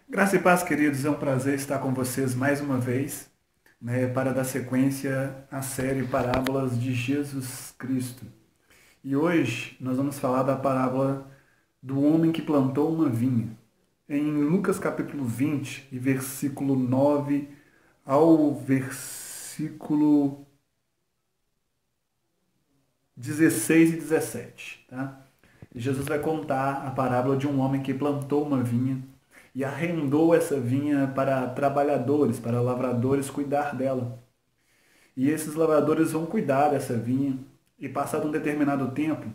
Graça e paz, queridos, é um prazer estar com vocês mais uma vez, para dar sequência à série Parábolas de Jesus Cristo. E hoje nós vamos falar da parábola do homem que plantou uma vinha. Em Lucas capítulo 20, e versículo 9 ao versículo 16 e 17, tá? Jesus vai contar a parábola de um homem que plantou uma vinha e arrendou essa vinha para trabalhadores, para lavradores cuidar dela. E esses lavradores vão cuidar dessa vinha e passado um determinado tempo,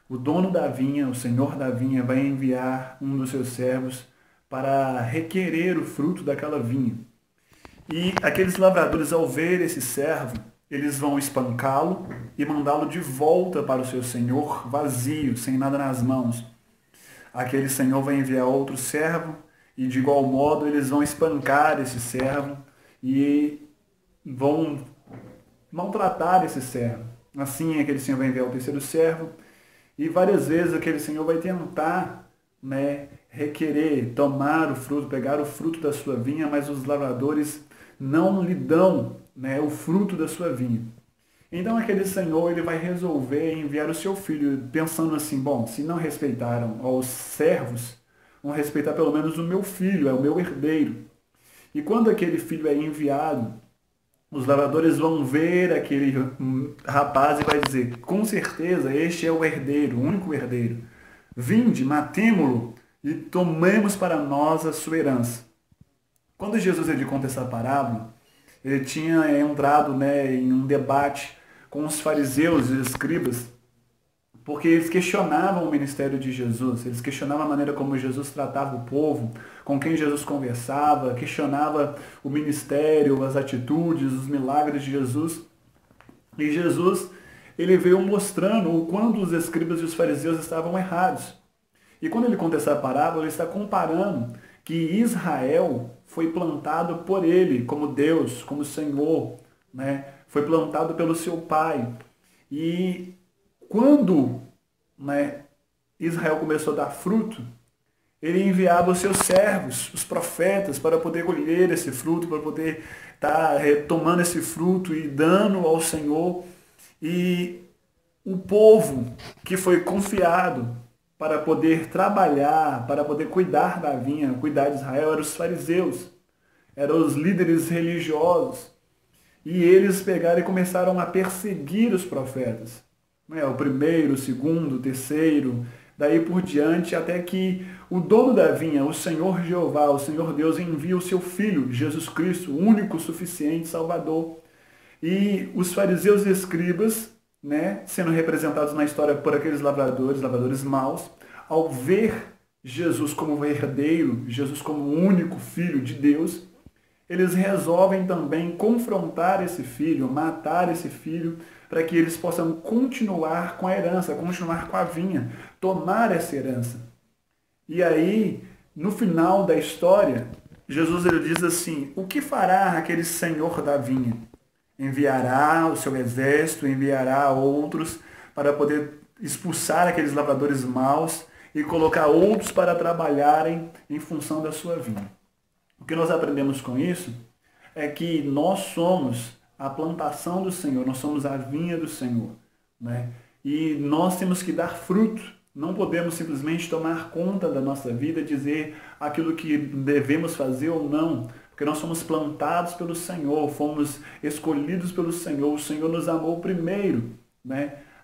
o dono da vinha, o senhor da vinha, vai enviar um dos seus servos para requerer o fruto daquela vinha. E aqueles lavradores, ao ver esse servo, eles vão espancá-lo e mandá-lo de volta para o seu senhor vazio, sem nada nas mãos. Aquele senhor vai enviar outro servo e, de igual modo, eles vão espancar esse servo e vão maltratar esse servo. Assim, aquele senhor vai enviar o terceiro servo e várias vezes aquele senhor vai tentar, requerer, tomar o fruto, pegar o fruto da sua vinha, mas os lavradores não lhe dão, o fruto da sua vinha. Então aquele senhor ele vai resolver enviar o seu filho, pensando assim, bom, se não respeitaram os servos, vão respeitar pelo menos o meu filho, é o meu herdeiro. E quando aquele filho é enviado, os lavradores vão ver aquele rapaz e vai dizer, com certeza este é o herdeiro, o único herdeiro. Vinde, matemo-lo e tomemos para nós a sua herança. Quando Jesus ele conta essa parábola, ele tinha entrado, em um debate com os fariseus e escribas, porque eles questionavam o ministério de Jesus, eles questionavam a maneira como Jesus tratava o povo, com quem Jesus conversava, questionava o ministério, as atitudes, os milagres de Jesus. E Jesus, ele veio mostrando o quanto os escribas e os fariseus estavam errados. E quando ele conta essa parábola, ele está comparando que Israel foi plantado por ele, como Deus, como Senhor, foi plantado pelo seu pai. E quando, Israel começou a dar fruto, ele enviava os seus servos, os profetas, para poder colher esse fruto, para poder estar retomando esse fruto e dando ao Senhor. E o povo que foi confiado para poder trabalhar, para poder cuidar da vinha, cuidar de Israel, eram os fariseus, eram os líderes religiosos. E eles pegaram e começaram a perseguir os profetas. O primeiro, o segundo, o terceiro, daí por diante, até que o dono da vinha, o Senhor Jeová, o Senhor Deus, envia o seu Filho, Jesus Cristo, o único, suficiente Salvador. E os fariseus e escribas, sendo representados na história por aqueles lavradores maus, ao ver Jesus como herdeiro, Jesus como o único Filho de Deus, eles resolvem também confrontar esse filho, matar esse filho, para que eles possam continuar com a herança, continuar com a vinha, tomar essa herança. E aí, no final da história, Jesus ele diz assim, o que fará aquele senhor da vinha? Enviará o seu exército, enviará outros para poder expulsar aqueles lavradores maus e colocar outros para trabalharem em função da sua vinha. O que nós aprendemos com isso é que nós somos a plantação do Senhor, nós somos a vinha do Senhor, E nós temos que dar fruto, não podemos simplesmente tomar conta da nossa vida, dizer aquilo que devemos fazer ou não, porque nós somos plantados pelo Senhor, fomos escolhidos pelo Senhor, o Senhor nos amou primeiro,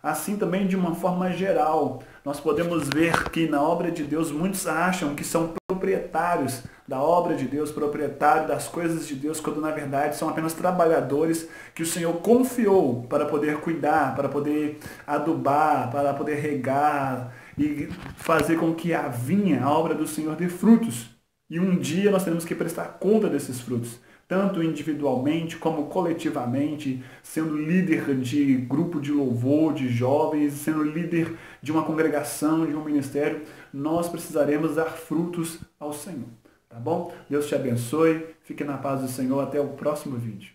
Assim também, de uma forma geral, nós podemos ver que na obra de Deus muitos acham que são proprietários da obra de Deus, proprietários das coisas de Deus, quando na verdade são apenas trabalhadores que o Senhor confiou para poder cuidar, para poder adubar, para poder regar e fazer com que a vinha, a obra do Senhor, dê frutos. E um dia nós teremos que prestar conta desses frutos, tanto individualmente como coletivamente, sendo líder de grupo de louvor, de jovens, sendo líder de uma congregação, de um ministério, nós precisaremos dar frutos ao Senhor. Tá bom? Deus te abençoe, fique na paz do Senhor, até o próximo vídeo.